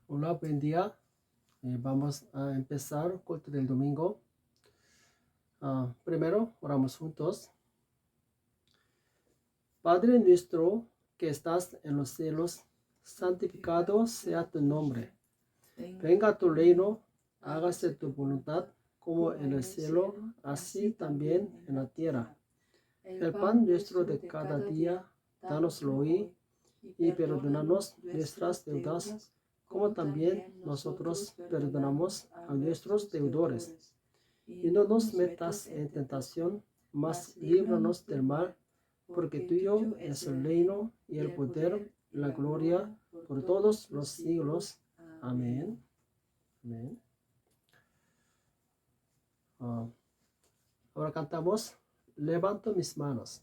Hola, buen día. Vamos a empezar el culto del domingo. Primero, oramos juntos. Padre nuestro que estás en los cielos, santificado sea tu nombre. Venga tu reino, hágase tu voluntad, como en el cielo, así también en la tierra. El pan nuestro de cada día, dánoslo hoy, y perdónanos nuestras deudas, como también nosotros perdonamos a nuestros deudores. Y no nos metas en tentación, mas líbranos del mal, porque tuyo es el reino y el poder, la gloria, por todos los siglos. Amén. Amén. Ahora cantamos, levanto mis manos,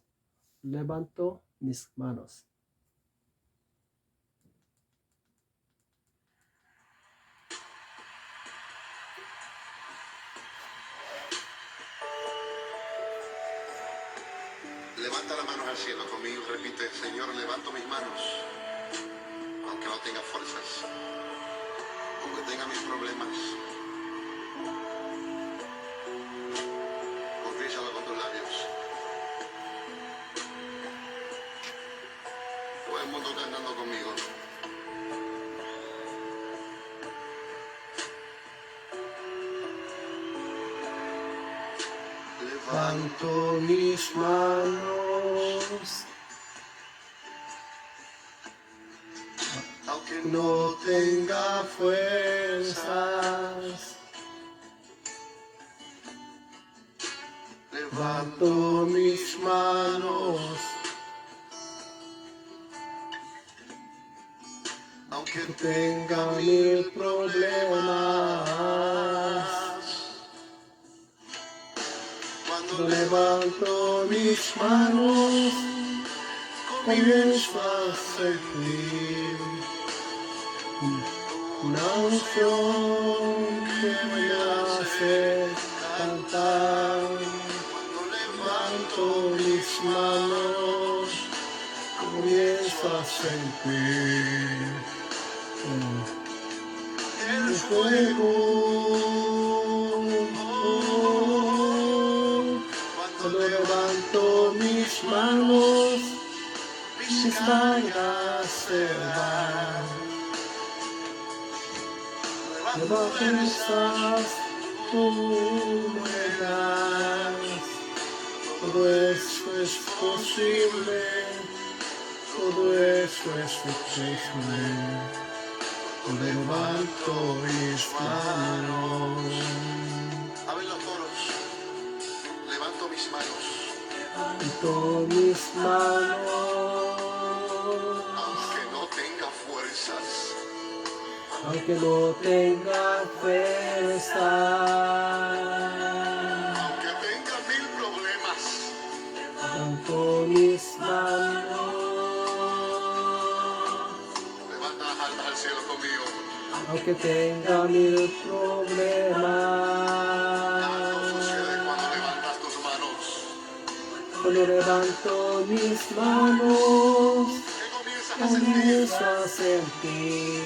levanto mis manos. Levanta las manos al cielo conmigo y repite, Señor, levanto mis manos, aunque no tenga fuerzas, aunque tenga mis problemas. Confiésalo con tus labios. Todo el mundo cantando conmigo. Levanto mis manos, Aunque no tenga fuerzas. Levanto mis manos, aunque tenga mil problemas. cuando Levanto mis manos, comienzo a sentir una unción que me hace cantar. Levanto mis manos, comienzo a sentir el fuego. Cuando levanto mis manos, mis cargas se van. Nuevas fuerzas tú me das. Todo eso es posible, todo eso es posible. Levanto mis manos. abren los coros, levanto mis manos, Levanto mis manos. aunque no tenga fuerzas, Aunque no tenga fuerza, aunque tenga mil problemas. levanto mis manos. Levanta las almas al cielo conmigo. Aunque tenga mil Algo problemas, sucede cuando levantas tus manos. cuando levanto mis manos, ¿Qué comienzas a sentir? comienzo a sentir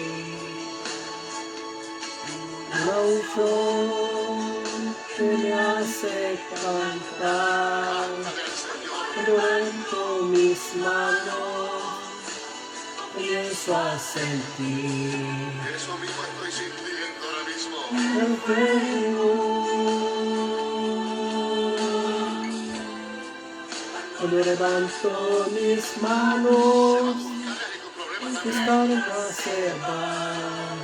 una unción que me hace cantar. Cántale al Señor. Cuando levanto mis manos, comienzo a sentir Eso mismo estoy sintiendo ahora mismo. el fuego. Cuando levanto mis manos, Cargas y tus problemas mis también. cargas se van.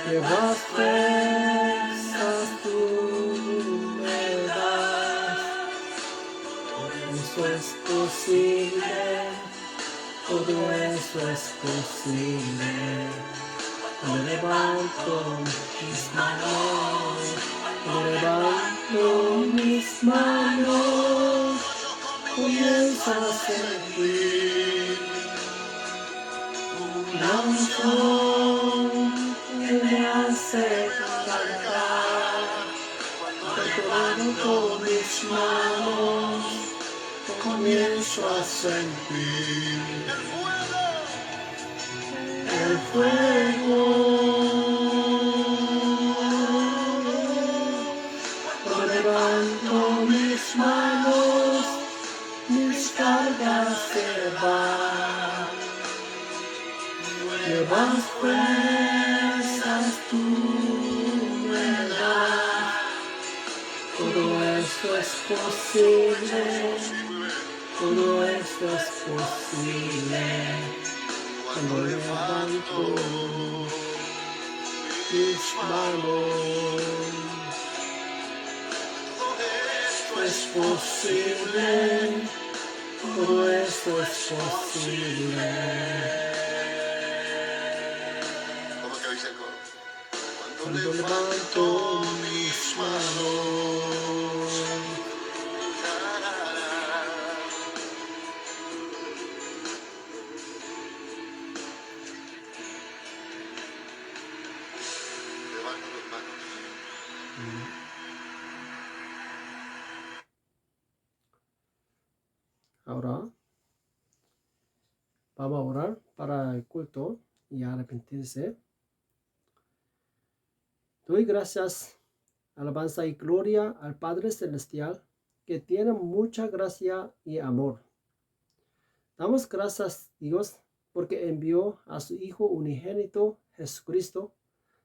Nuevas fuerzas tú me das. Eso es posible, todo eso es posible. Cuando levanto mis manos, cuando levanto mis manos, comienzo a sentir una unción que me hace cantar. Cuando levanto mis manos, comienzo a sentir el fuego. Cuando levanto mis manos, mis cargas se van. Nuevas fuerzas tú me das. Todo esto es posible. Todo esto es posible. Cuando levanto mis manos, es posible, todo esto es posible. ¿Cómo que dice el coro? Cuando levanto mis manos, Levanta tus manos. ahora vamos a orar para el culto y arrepentirse. Doy gracias, alabanza y gloria al Padre Celestial, que tiene mucha gracia y amor. Damos gracias, Dios, porque envió a su Hijo unigénito, Jesucristo,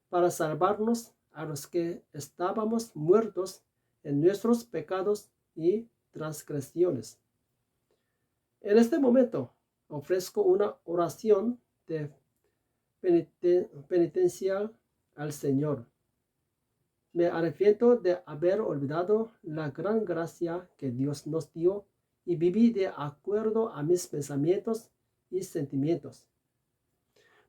para salvarnos a los que estábamos muertos en nuestros pecados y transgresiones. En este momento ofrezco una oración de penitencia al Señor. Me arrepiento de haber olvidado la gran gracia que Dios nos dio y viví de acuerdo a mis pensamientos y sentimientos.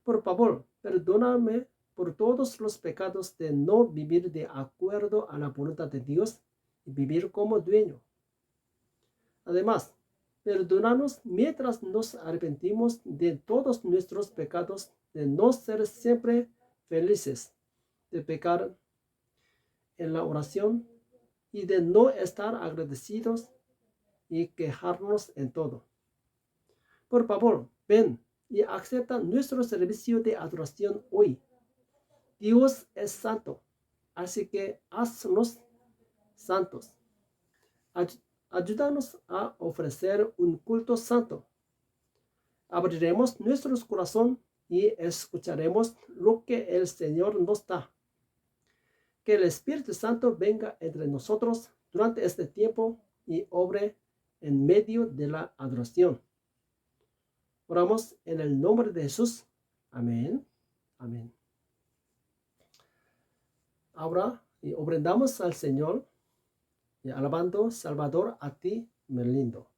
Por favor, perdóname por todos los pecados de no vivir de acuerdo a la voluntad de Dios y vivir como dueño. Además, perdónanos mientras nos arrepentimos de todos nuestros pecados, de no ser siempre felices, de pecar en la oración y de no estar agradecidos y quejarnos en todo. Por favor, ven y acepta nuestro servicio de adoración hoy. Dios es santo, así que haznos santos. Ayúdanos a ofrecer un culto santo. Abriremos nuestro corazón y escucharemos lo que el Señor nos da. Que el Espíritu Santo venga entre nosotros durante este tiempo y obre en medio de la adoración. Oramos en el nombre de Jesús. Amén. Amén. Ahora ofrendamos al Señor y alabando, Salvador, a ti, me lindo.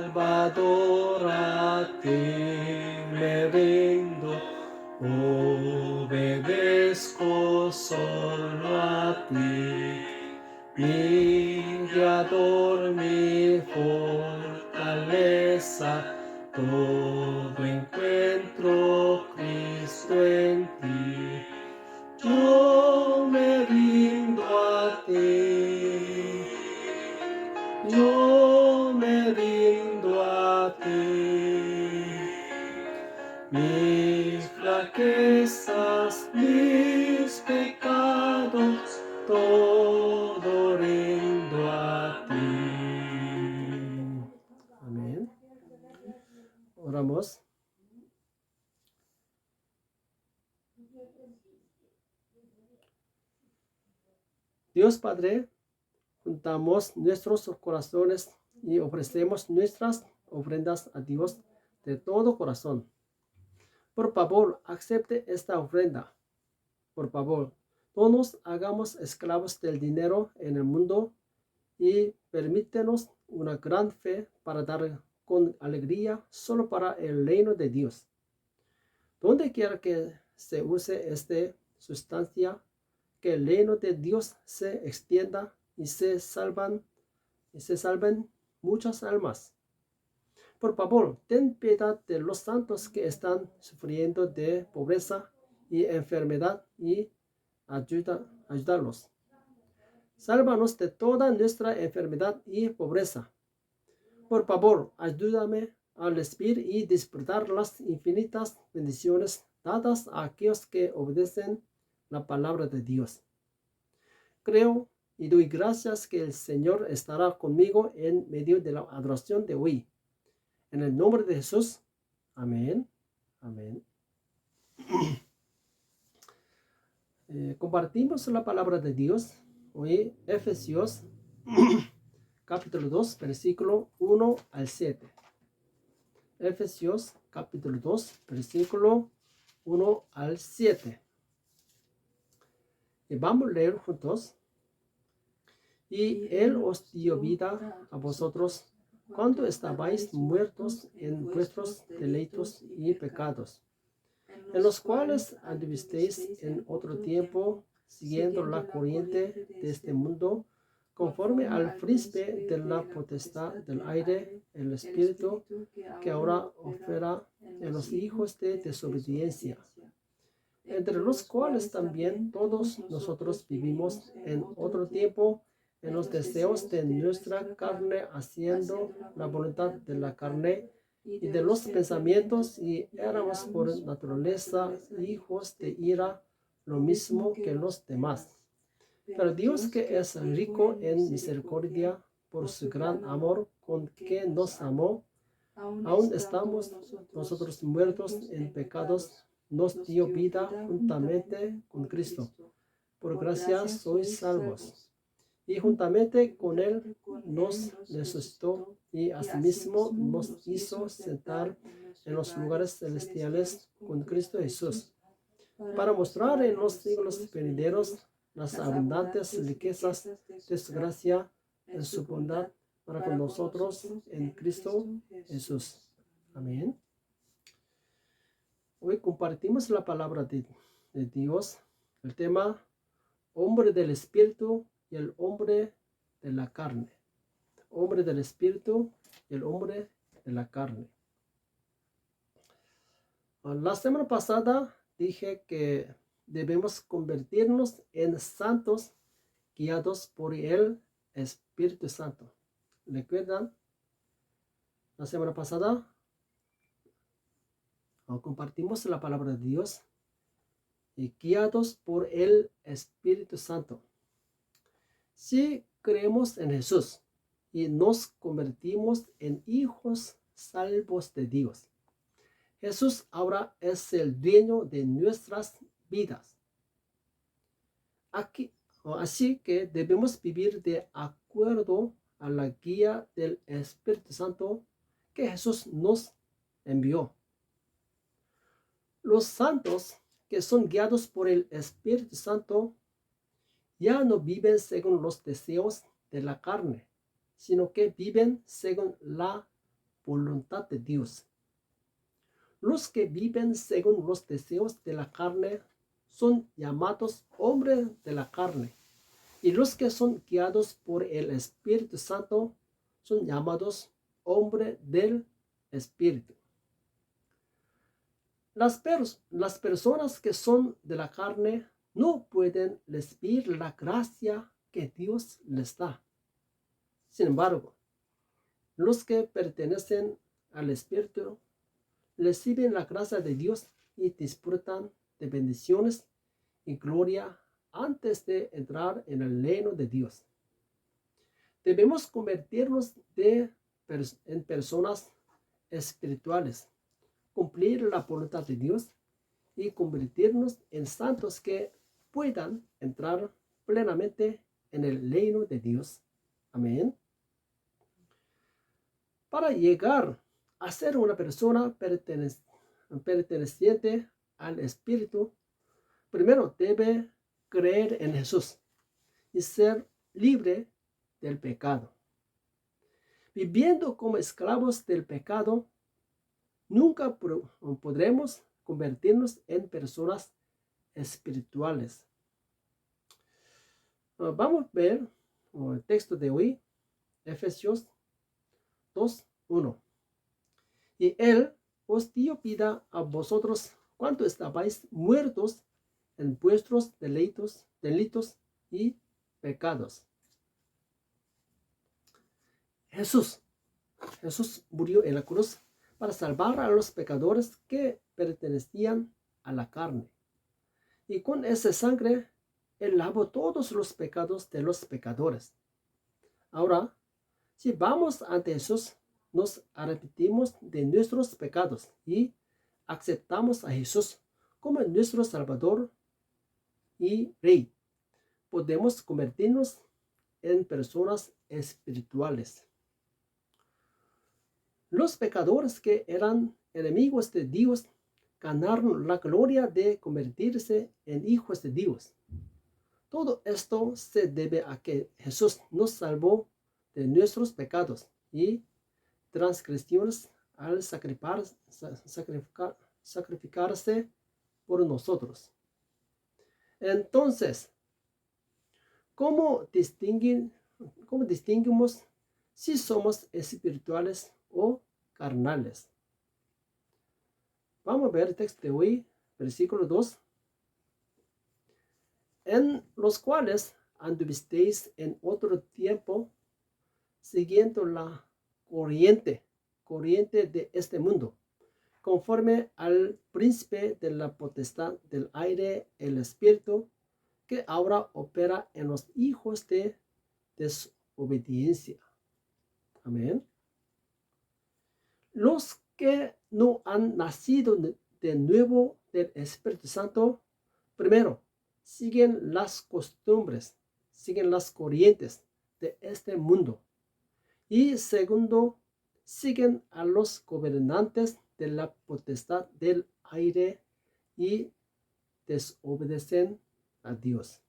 Salvador, a ti me rindo, obedezco solo a ti, mi Creador, mi fortaleza, todo encuentro Cristo en ti. Yo me rindo a ti. Yo me rindo a ti, mis flaquezas, mis pecados, todo rindo a ti. Amén. Oramos. Dios Padre, juntamos nuestros corazones y ofrecemos nuestras ofrendas a Dios de todo corazón. Por favor, acepte esta ofrenda. Por favor, no nos hagamos esclavos del dinero en el mundo y permítenos una gran fe para dar con alegría solo para el reino de Dios. Donde quiera que se use esta sustancia, que el reino de Dios se extienda y se salven muchas almas. Por favor, ten piedad de los santos que están sufriendo de pobreza y enfermedad y ayúdalos. Sálvanos de toda nuestra enfermedad y pobreza. Por favor, ayúdame a recibir y disfrutar las infinitas bendiciones dadas a aquellos que obedecen la palabra de Dios. Creo y doy gracias que el Señor estará conmigo en medio de la adoración de hoy. En el nombre de Jesús. Amén. Amén. Compartimos la palabra de Dios. Hoy, Efesios capítulo 2, versículo 1 al 7. Efesios capítulo 2, versículo 1 al 7. Y vamos a leer juntos. Y Él os dio vida a vosotros cuando estabais muertos en vuestros delitos y pecados, en los cuales anduvisteis en otro tiempo, siguiendo la corriente de este mundo, conforme al príncipe de la potestad del aire, el espíritu que ahora opera en los hijos de desobediencia, entre los cuales también todos nosotros vivimos en otro tiempo en los deseos de nuestra carne, haciendo la voluntad de la carne y de los pensamientos, y éramos por naturaleza hijos de ira, lo mismo que los demás. Pero Dios, que es rico en misericordia, por su gran amor con que nos amó, aun estamos nosotros muertos en pecados, nos dio vida juntamente con Cristo. Por gracia sois salvos. Y juntamente con Él nos resucitó y asimismo nos hizo sentar en los lugares celestiales con Cristo Jesús, para mostrar en los siglos venideros las abundantes riquezas de su gracia en su bondad para con nosotros en Cristo Jesús. Amén. Hoy compartimos la palabra de Dios, el tema hombre del Espíritu y el hombre de la carne. Hombre del Espíritu y el hombre de la carne. La semana pasada dije que debemos convertirnos en santos guiados por el Espíritu Santo. ¿Recuerdan? La semana pasada compartimos la palabra de Dios y guiados por el Espíritu Santo. Si creemos en Jesús y nos convertimos en hijos salvos de Dios, Jesús ahora es el dueño de nuestras vidas. Así que debemos vivir de acuerdo a la guía del Espíritu Santo que Jesús nos envió. Los santos que son guiados por el Espíritu Santo ya no viven según los deseos de la carne, sino que viven según la voluntad de Dios. Los que viven según los deseos de la carne son llamados hombres de la carne, y los que son guiados por el Espíritu Santo son llamados hombres del Espíritu. Las personas que son de la carne no pueden recibir la gracia que Dios les da. Sin embargo, los que pertenecen al Espíritu reciben la gracia de Dios y disfrutan de bendiciones y gloria antes de entrar en el reino de Dios. Debemos convertirnos en personas espirituales, cumplir la voluntad de Dios y convertirnos en santos que puedan entrar plenamente en el reino de Dios. Amén. Para llegar a ser una persona perteneciente al Espíritu, primero debe creer en Jesús y ser libre del pecado. Viviendo como esclavos del pecado, nunca podremos convertirnos en personas espirituales. Vamos a ver el texto de hoy, Efesios 2:1. Y Él os dio vida a vosotros cuando estabais muertos en vuestros delitos y pecados. Jesús murió en la cruz para salvar a los pecadores que pertenecían a la carne. Y con esa sangre, Él lavó todos los pecados de los pecadores. Ahora, si vamos ante Jesús, nos arrepentimos de nuestros pecados y aceptamos a Jesús como nuestro Salvador y Rey. Podemos convertirnos en personas espirituales. Los pecadores que eran enemigos de Dios ganaron la gloria de convertirse en hijos de Dios. Todo esto se debe a que Jesús nos salvó de nuestros pecados y transgresiones al sacrificarse por nosotros. Entonces, ¿cómo distinguimos si somos espirituales o carnales? Vamos a ver el texto de hoy, versículo 2. En los cuales anduvisteis en otro tiempo, siguiendo la corriente de este mundo, conforme al príncipe de la potestad del aire, el espíritu, que ahora opera en los hijos de desobediencia. Amén. Los que no han nacido de nuevo del Espíritu Santo, primero, siguen las costumbres, siguen las corrientes de este mundo. Y segundo, siguen a los gobernantes de la potestad del aire y desobedecen a Dios.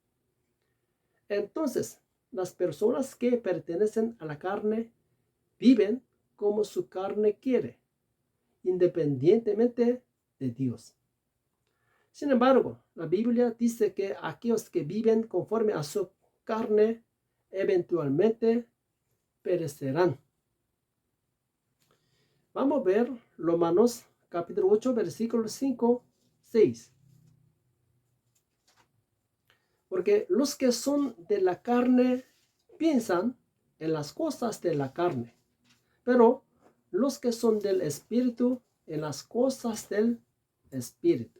Entonces, las personas que pertenecen a la carne viven como su carne quiere, independientemente de Dios. Sin embargo, la Biblia dice que aquellos que viven conforme a su carne eventualmente perecerán. Vamos a ver Romanos capítulo 8, versículos 5, 6. Porque los que son de la carne piensan en las cosas de la carne, pero los que son del Espíritu en las cosas del Espíritu.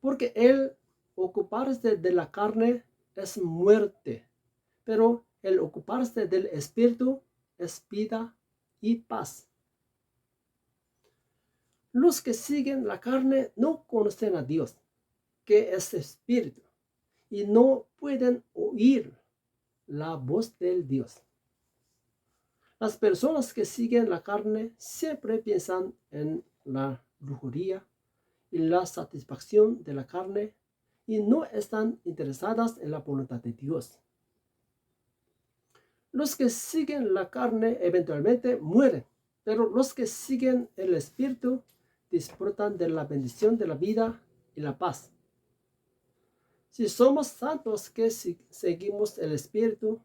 Porque el ocuparse de la carne es muerte, pero el ocuparse del Espíritu es vida y paz. Los que siguen la carne no conocen a Dios, que es Espíritu, y no pueden oír la voz del Dios. Las personas que siguen la carne siempre piensan en la lujuria y la satisfacción de la carne y no están interesadas en la voluntad de Dios. Los que siguen la carne eventualmente mueren, pero los que siguen el Espíritu disfrutan de la bendición de la vida y la paz. Si somos santos que seguimos el Espíritu,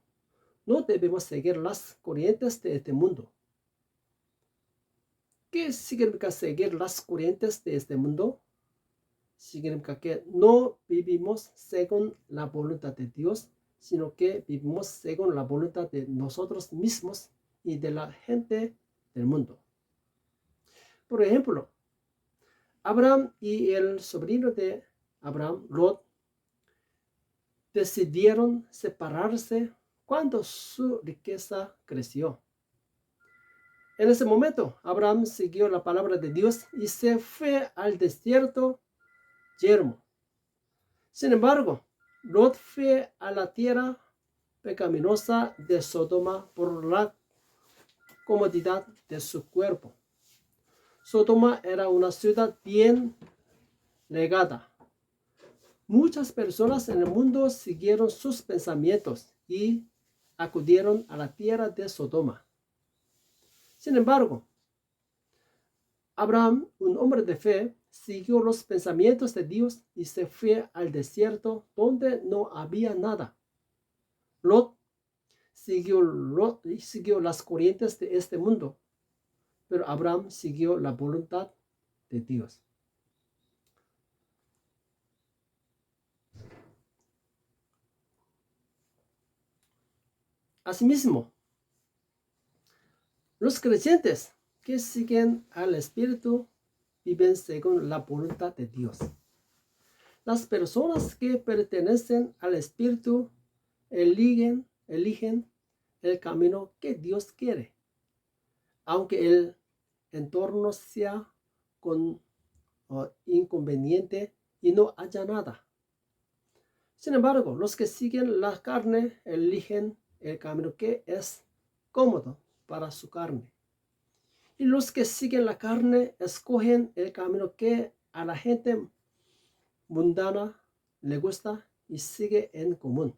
no debemos seguir las corrientes de este mundo. ¿Qué significa seguir las corrientes de este mundo? Significa que no vivimos según la voluntad de Dios, sino que vivimos según la voluntad de nosotros mismos y de la gente del mundo. Por ejemplo, Abraham y el sobrino de Abraham, Lot, decidieron separarse cuando su riqueza creció. En ese momento, Abraham siguió la palabra de Dios y se fue al desierto yermo. Sin embargo, Lot fue a la tierra pecaminosa de Sodoma por la comodidad de su cuerpo. Sodoma era una ciudad bien legada. Muchas personas en el mundo siguieron sus pensamientos y acudieron a la tierra de Sodoma. Sin embargo, Abraham, un hombre de fe, siguió los pensamientos de Dios y se fue al desierto donde no había nada. Lot siguió las corrientes de este mundo, pero Abraham siguió la voluntad de Dios. Asimismo, los creyentes que siguen al Espíritu viven según la voluntad de Dios. Las personas que pertenecen al Espíritu eligen el camino que Dios quiere, aunque el entorno sea inconveniente y no haya nada. Sin embargo, los que siguen la carne eligen el camino que es cómodo para su carne. Y los que siguen la carne escogen el camino que a la gente mundana le gusta y sigue en común.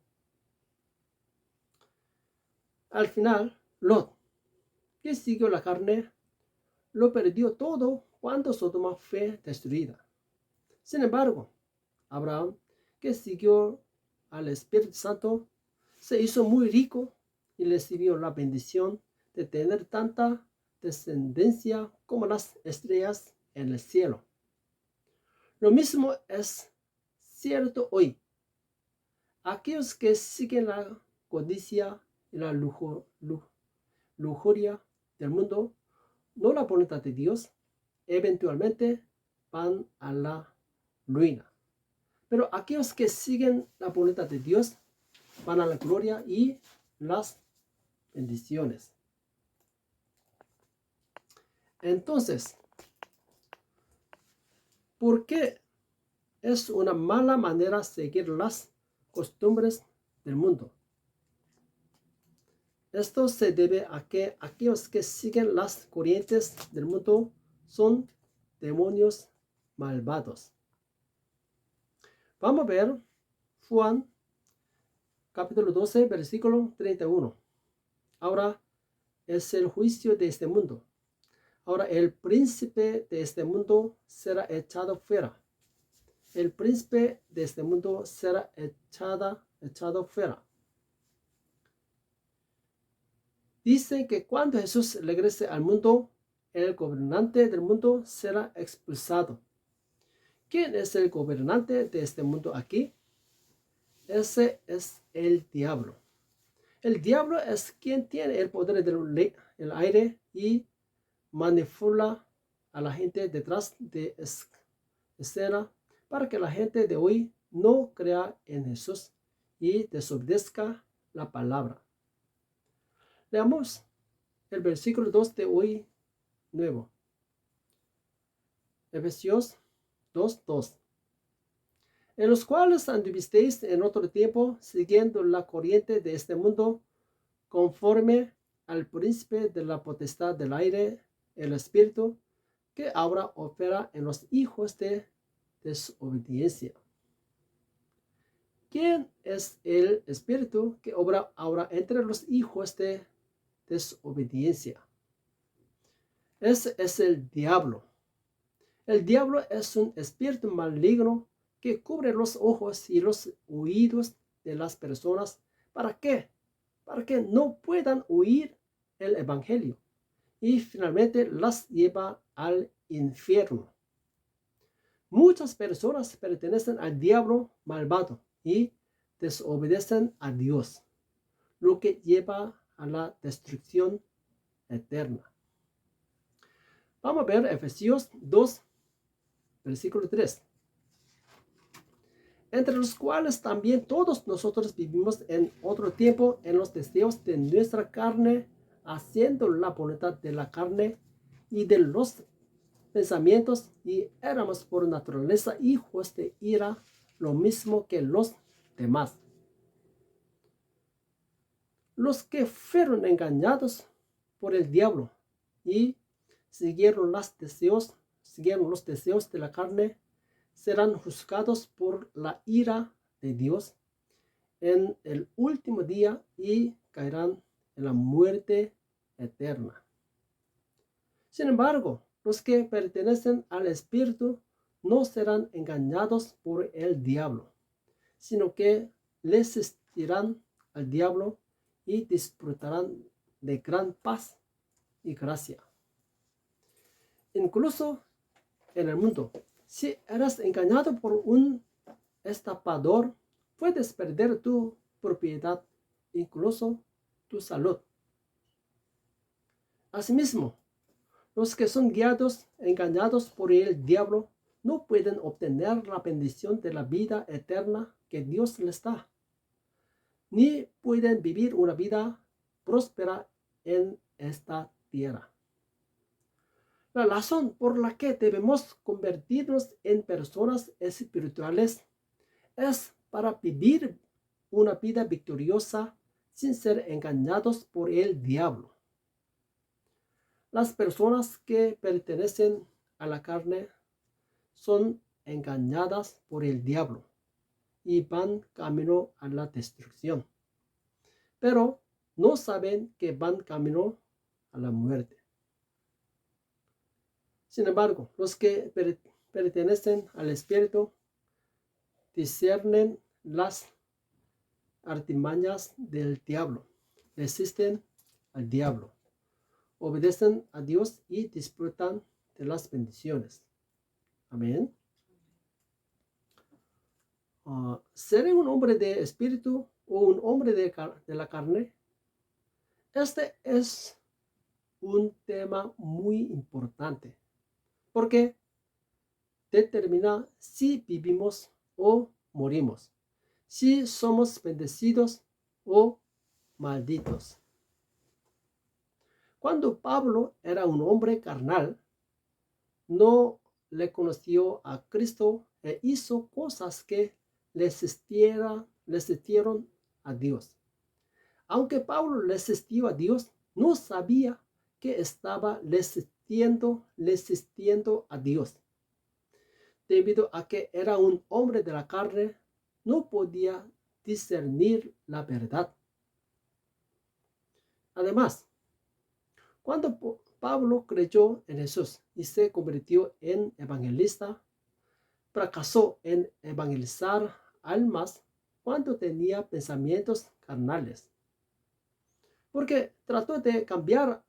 Al final, Lot, que siguió la carne, lo perdió todo cuando Sodoma fue destruida. Sin embargo, Abraham, que siguió al Espíritu Santo, se hizo muy rico y recibió la bendición de tener tanta descendencia como las estrellas en el cielo. Lo mismo es cierto hoy. Aquellos que siguen la codicia y la lujuria del mundo, no la voluntad de Dios, eventualmente van a la ruina. Pero aquellos que siguen la voluntad de Dios van a la gloria y las bendiciones. Entonces, ¿por qué es una mala manera seguir las costumbres del mundo? Esto se debe a que aquellos que siguen las corrientes del mundo son demonios malvados. Vamos a ver Juan capítulo 12, versículo 31. Ahora es el juicio de este mundo. Ahora el príncipe de este mundo será echado fuera. El príncipe de este mundo será echado fuera. Dice que cuando Jesús regrese al mundo, el gobernante del mundo será expulsado. ¿Quién es el gobernante de este mundo aquí? Ese es el diablo. El diablo es quien tiene el poder del aire y manipula a la gente detrás de escena para que la gente de hoy no crea en Jesús y desobedezca la palabra. Leamos el versículo 2 de hoy nuevo. Efesios 2:2. En los cuales anduvisteis en otro tiempo, siguiendo la corriente de este mundo, conforme al príncipe de la potestad del aire, el espíritu, que ahora opera en los hijos de desobediencia. ¿Quién es el espíritu que obra ahora entre los hijos de desobediencia? Ese es el diablo. El diablo es un espíritu maligno que cubre los ojos y los oídos de las personas. ¿Para qué? Para que no puedan oír el evangelio y finalmente las lleva al infierno. Muchas personas pertenecen al diablo malvado y desobedecen a Dios, lo que lleva a la destrucción eterna. Vamos a ver Efesios 2, versículo 3. Entre los cuales también todos nosotros vivimos en otro tiempo en los deseos de nuestra carne, haciendo la voluntad de la carne y de los pensamientos, y éramos por naturaleza hijos de ira, lo mismo que los demás. Los que fueron engañados por el diablo y siguieron los deseos de la carne, serán juzgados por la ira de Dios en el último día y caerán en la muerte eterna. Sin embargo, los que pertenecen al Espíritu no serán engañados por el diablo, sino que resistirán al diablo y disfrutarán de gran paz y gracia. Incluso en el mundo, si eres engañado por un estafador, puedes perder tu propiedad, incluso tu salud. Asimismo, los que son guiados, engañados por el diablo, no pueden obtener la bendición de la vida eterna que Dios les da, ni pueden vivir una vida próspera en esta tierra. La razón por la que debemos convertirnos en personas espirituales es para vivir una vida victoriosa sin ser engañados por el diablo. Las personas que pertenecen a la carne son engañadas por el diablo y van camino a la destrucción, pero no saben que van camino a la muerte. Sin embargo, los que pertenecen al Espíritu disciernen las artimañas del diablo, resisten al diablo, obedecen a Dios y disfrutan de las bendiciones. Amén. ¿Seré un hombre de espíritu o un hombre de la carne? Este es un tema muy importante porque determina si vivimos o morimos, si somos bendecidos o malditos. Cuando Pablo era un hombre carnal, no le conoció a Cristo e hizo cosas que le resistieron a Dios. Aunque Pablo resistió a Dios, no sabía que estaba resistiendo a Dios. Debido a que era un hombre de la carne, no podía discernir la verdad. Además, cuando Pablo creyó en Jesús y se convirtió en evangelista, fracasó en evangelizar almas cuando tenía pensamientos carnales, porque trató de cambiar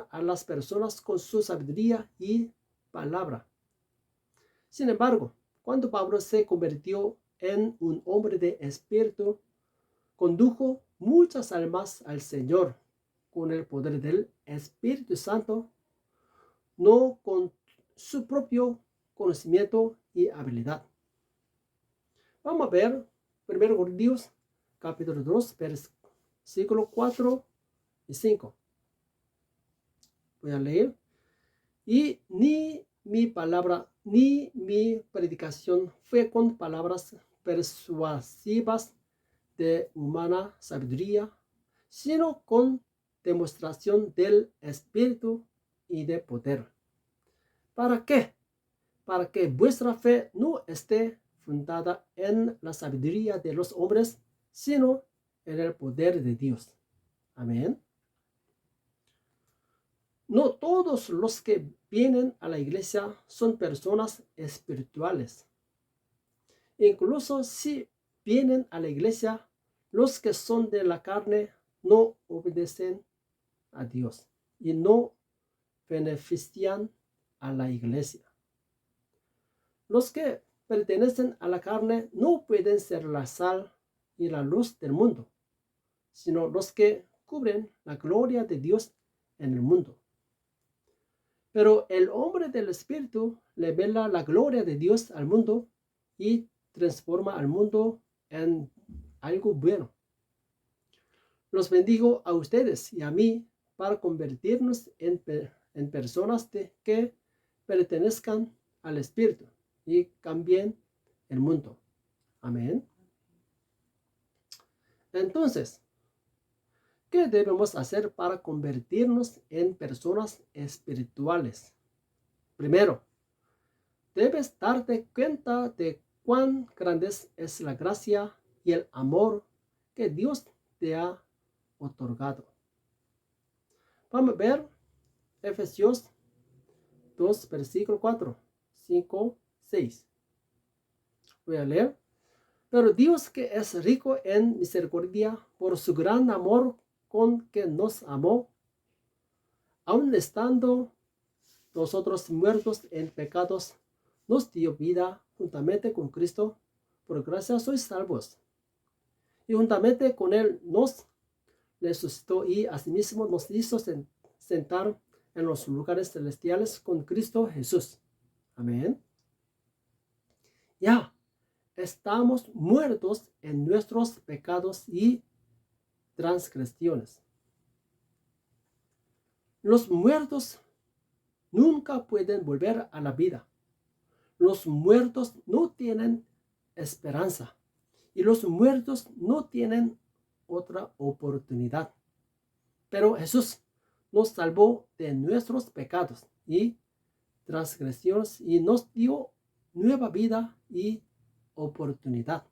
a las personas con su sabiduría y palabra. Sin embargo, cuando Pablo se convirtió en un hombre de espíritu, condujo muchas almas al Señor con el poder del Espíritu Santo, no con su propio conocimiento y habilidad. Vamos a ver 1 Corintios capítulo 2, versículo 4 y 5. Voy a leer. Y ni mi palabra ni mi predicación fue con palabras persuasivas de humana sabiduría, sino con demostración del Espíritu y de poder. ¿Para qué? Para que vuestra fe no esté fundada en la sabiduría de los hombres, sino en el poder de Dios. Amén. No todos los que vienen a la iglesia son personas espirituales. Incluso si vienen a la iglesia, los que son de la carne no obedecen a Dios y no benefician a la iglesia. Los que pertenecen a la carne no pueden ser la sal y la luz del mundo, sino los que cubren la gloria de Dios en el mundo. Pero el hombre del Espíritu revela la gloria de Dios al mundo y transforma al mundo en algo bueno. Los bendigo a ustedes y a mí para convertirnos en personas que pertenezcan al Espíritu y cambien el mundo. Amén. Entonces, ¿qué debemos hacer para convertirnos en personas espirituales? Primero, debes darte cuenta de cuán grande es la gracia y el amor que Dios te ha otorgado. Vamos a ver Efesios 2, versículo 4, 5, 6. Voy a leer. Pero Dios, que es rico en misericordia por su gran amor con que nos amó, aun estando nosotros muertos en pecados, nos dio vida juntamente con Cristo. Por gracia sois salvos. Y juntamente con Él nos resucitó y asimismo nos hizo sentar en los lugares celestiales con Cristo Jesús. Amén. Ya estamos muertos en nuestros pecados y transgresiones. Los muertos nunca pueden volver a la vida. Los muertos no tienen esperanza y los muertos no tienen otra oportunidad. Pero Jesús nos salvó de nuestros pecados y transgresiones y nos dio nueva vida y oportunidad.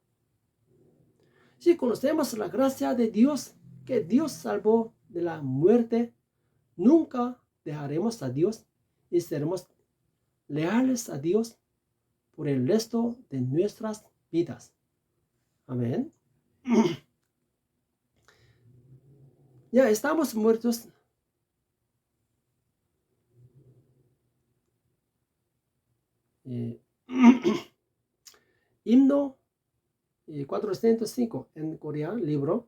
Si conocemos la gracia de Dios, que Dios salvó de la muerte, nunca dejaremos a Dios y seremos leales a Dios por el resto de nuestras vidas. Amén. Ya estamos muertos. Himno 405 en Corea, libro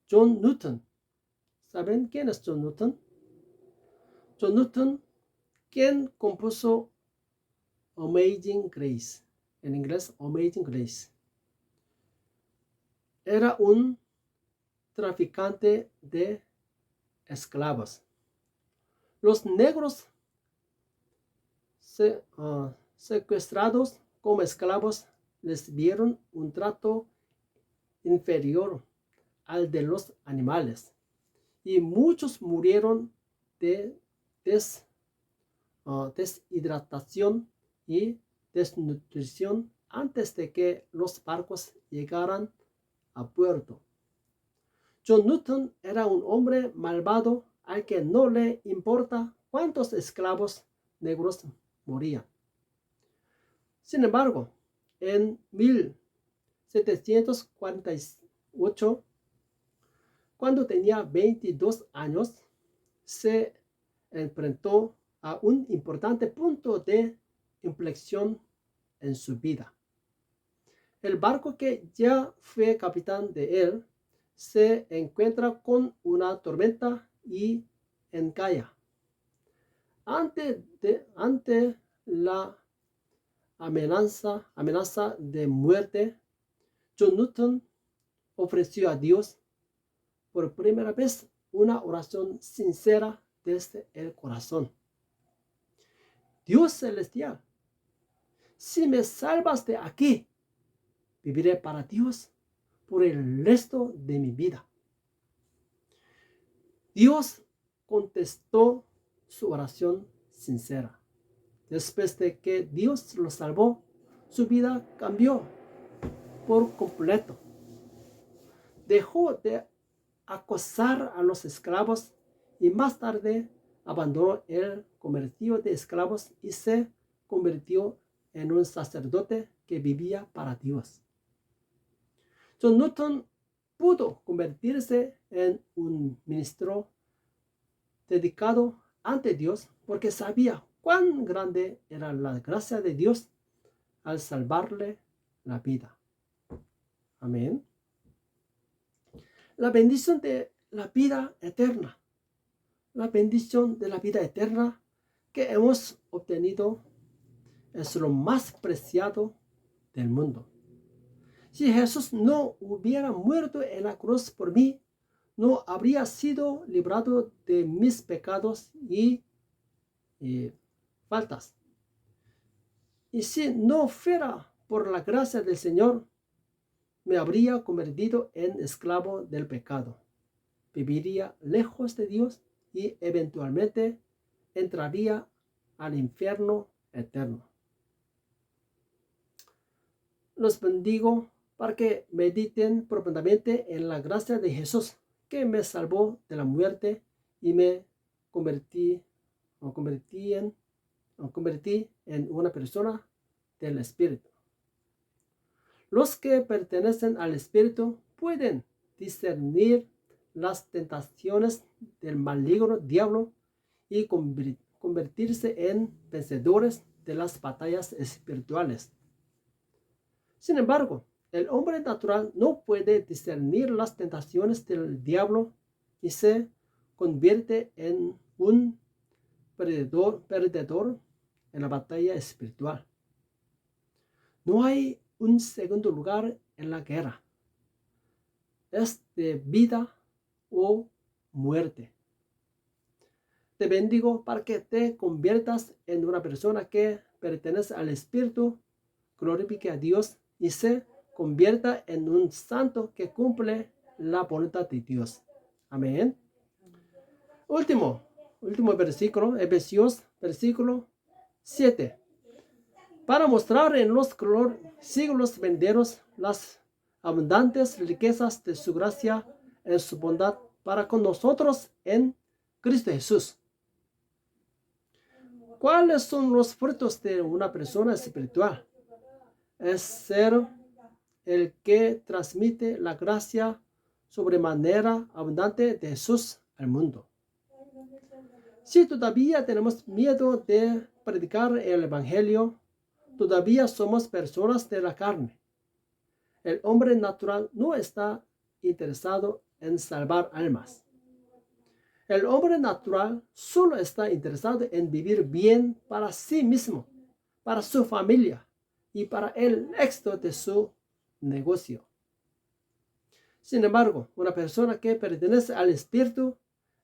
John Newton. ¿Saben quién es John Newton? John Newton, quien compuso Amazing Grace, en inglés Amazing Grace, era un traficante de esclavos. Los negros secuestrados como esclavos recibieron un trato inferior al de los animales y muchos murieron de deshidratación y desnutrición antes de que los barcos llegaran a puerto. John Newton era un hombre malvado al que no le importa cuántos esclavos negros morían. Sin embargo, en 1748, cuando tenía 22 años, se enfrentó a un importante punto de inflexión en su vida. El barco que ya fue capitán de él se encuentra con una tormenta y encalla. Ante la amenaza de muerte, John Newton ofreció a Dios por primera vez una oración sincera desde el corazón. Dios celestial, si me salvas de aquí, viviré para Dios por el resto de mi vida. Dios contestó su oración sincera. Después de que Dios lo salvó, su vida cambió por completo. Dejó de acosar a los esclavos y más tarde abandonó el comercio de esclavos y se convirtió en un sacerdote que vivía para Dios. John Newton pudo convertirse en un ministro dedicado ante Dios porque sabía cuán grande era la gracia de Dios al salvarle la vida. Amén. La bendición de la vida eterna. La bendición de la vida eterna que hemos obtenido es lo más preciado del mundo. Si Jesús no hubiera muerto en la cruz por mí, no habría sido librado de mis pecados y faltas. Y si no fuera por la gracia del Señor, me habría convertido en esclavo del pecado. Viviría lejos de Dios y eventualmente entraría al infierno eterno. Los bendigo para que mediten profundamente en la gracia de Jesús, que me salvó de la muerte y me convertí en una persona del Espíritu. Los que pertenecen al Espíritu pueden discernir las tentaciones del maligno diablo y convertirse en vencedores de las batallas espirituales. Sin embargo, el hombre natural no puede discernir las tentaciones del diablo y se convierte en un perdedor en la batalla espiritual. No hay un segundo lugar en la guerra. Es de vida o muerte. Te bendigo para que te conviertas en una persona que pertenece al Espíritu, glorifique a Dios y se convierta en un santo que cumple la voluntad de Dios. Amén. Último versículo, Efesios, versículo 7. Para mostrar en los siglos venideros las abundantes riquezas de su gracia en su bondad para con nosotros en Cristo Jesús. ¿Cuáles son los frutos de una persona espiritual? Es ser el que transmite la gracia sobremanera abundante de Jesús al mundo. Si todavía tenemos miedo de predicar el Evangelio, todavía somos personas de la carne. El hombre natural no está interesado en salvar almas. El hombre natural solo está interesado en vivir bien para sí mismo, para su familia y para el éxito de su negocio. Sin embargo, una persona que pertenece al Espíritu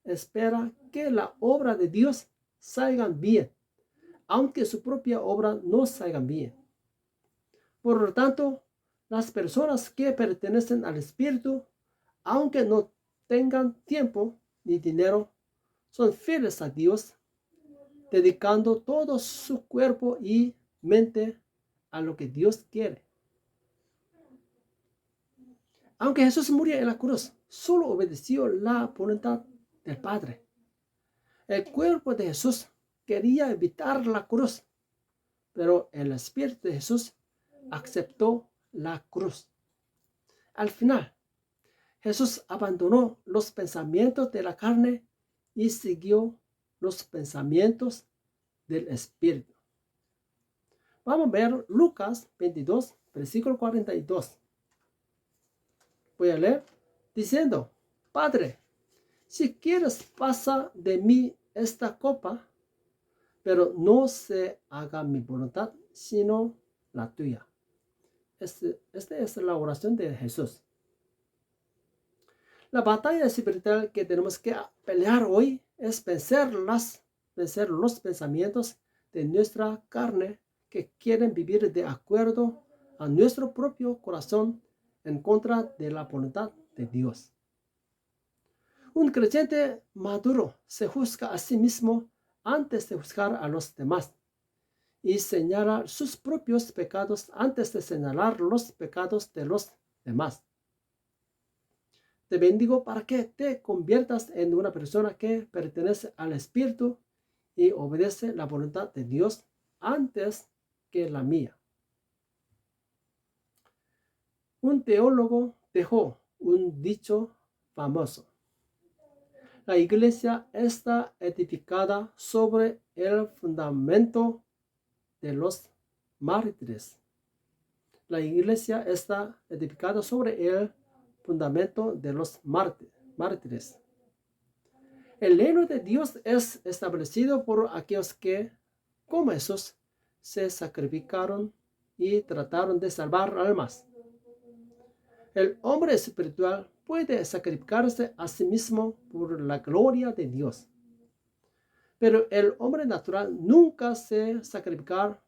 espera que la obra de Dios salga bien, aunque su propia obra no salga bien. Por lo tanto, las personas que pertenecen al Espíritu, aunque no tengan tiempo ni dinero, son fieles a Dios, dedicando todo su cuerpo y mente a lo que Dios quiere. Aunque Jesús murió en la cruz, solo obedeció la voluntad del Padre. El cuerpo de Jesús quería evitar la cruz, pero el Espíritu de Jesús aceptó la cruz. Al final, Jesús abandonó los pensamientos de la carne y siguió los pensamientos del Espíritu. Vamos a ver Lucas 22, versículo 42. Voy a leer diciendo: Padre, si quieres, pasa de mí esta copa, pero no se haga mi voluntad, sino la tuya. Esta es la oración de Jesús. La batalla espiritual que tenemos que pelear hoy es vencer los pensamientos de nuestra carne que quieren vivir de acuerdo a nuestro propio corazón en contra de la voluntad de Dios. Un creyente maduro se juzga a sí mismo antes de juzgar a los demás y señala sus propios pecados antes de señalar los pecados de los demás. Te bendigo para que te conviertas en una persona que pertenece al Espíritu y obedece la voluntad de Dios antes que la mía. Un teólogo dejó un dicho famoso: la iglesia está edificada sobre el fundamento de los mártires. La iglesia está edificada sobre el fundamento de los mártires. El reino de Dios es establecido por aquellos que, como Jesús, se sacrificaron y trataron de salvar almas. El hombre espiritual puede sacrificarse a sí mismo por la gloria de Dios. Pero el hombre natural nunca se sacrifica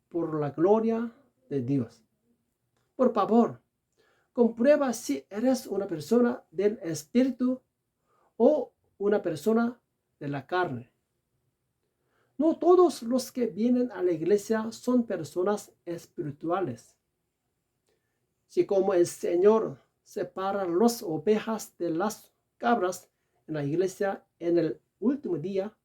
por la gloria de Dios. Por favor, comprueba si eres una persona del Espíritu o una persona de la carne. No todos los que vienen a la iglesia son personas espirituales. Si como el Señor separa las ovejas de las cabras en la iglesia en el último día,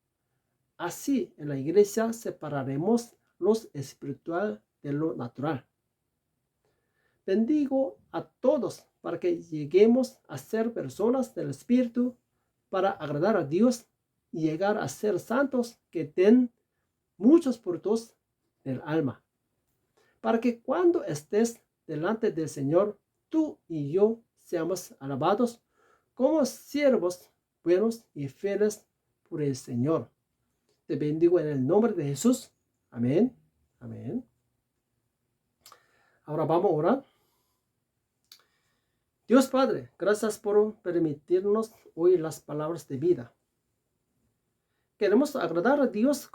así en la iglesia separaremos lo espiritual de lo natural. bendigo a todos para que lleguemos a ser personas del Espíritu para agradar a Dios y llegar a ser santos que den muchos frutos del alma. Para que cuando estés delante del Señor, tú y yo seamos alabados como siervos buenos y fieles por el Señor. Te bendigo en el nombre de Jesús. Amén. Amén. Ahora vamos a orar. Dios Padre, gracias por permitirnos oír las palabras de vida. Queremos agradar a Dios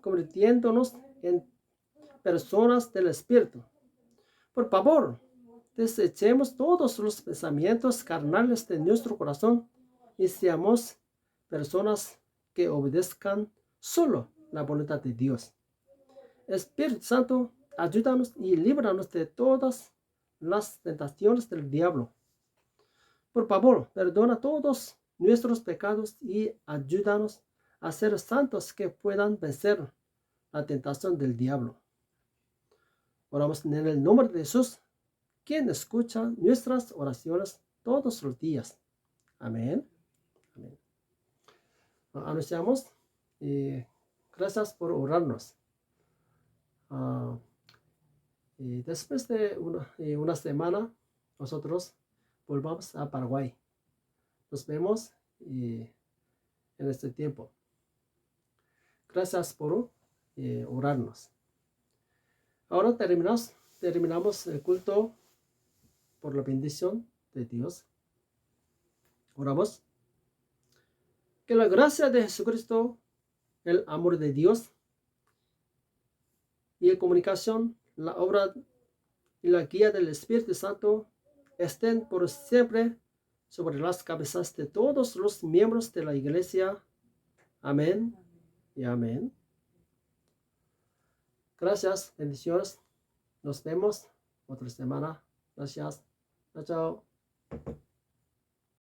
convirtiéndonos en personas del Espíritu. Por favor, desechemos todos los pensamientos carnales de nuestro corazón y seamos personas que obedezcan solo la voluntad de Dios. Espíritu Santo, ayúdanos y líbranos de todas las tentaciones del diablo. Por favor, perdona todos nuestros pecados y ayúdanos a ser santos que puedan vencer la tentación del diablo. Oramos en el nombre de Jesús, quien escucha nuestras oraciones todos los días. Amén. Amén. Anunciamos y gracias por orarnos. Y después de una semana, nosotros volvamos a Paraguay. Nos vemos en este tiempo. Gracias por orarnos. Ahora terminamos el culto por la bendición de Dios. Oramos. Que la gracia de Jesucristo, el amor de Dios y la comunicación, la obra y la guía del Espíritu Santo estén por siempre sobre las cabezas de todos los miembros de la iglesia. Amén y amén. Gracias, bendiciones. Nos vemos otra semana. Gracias. Chao.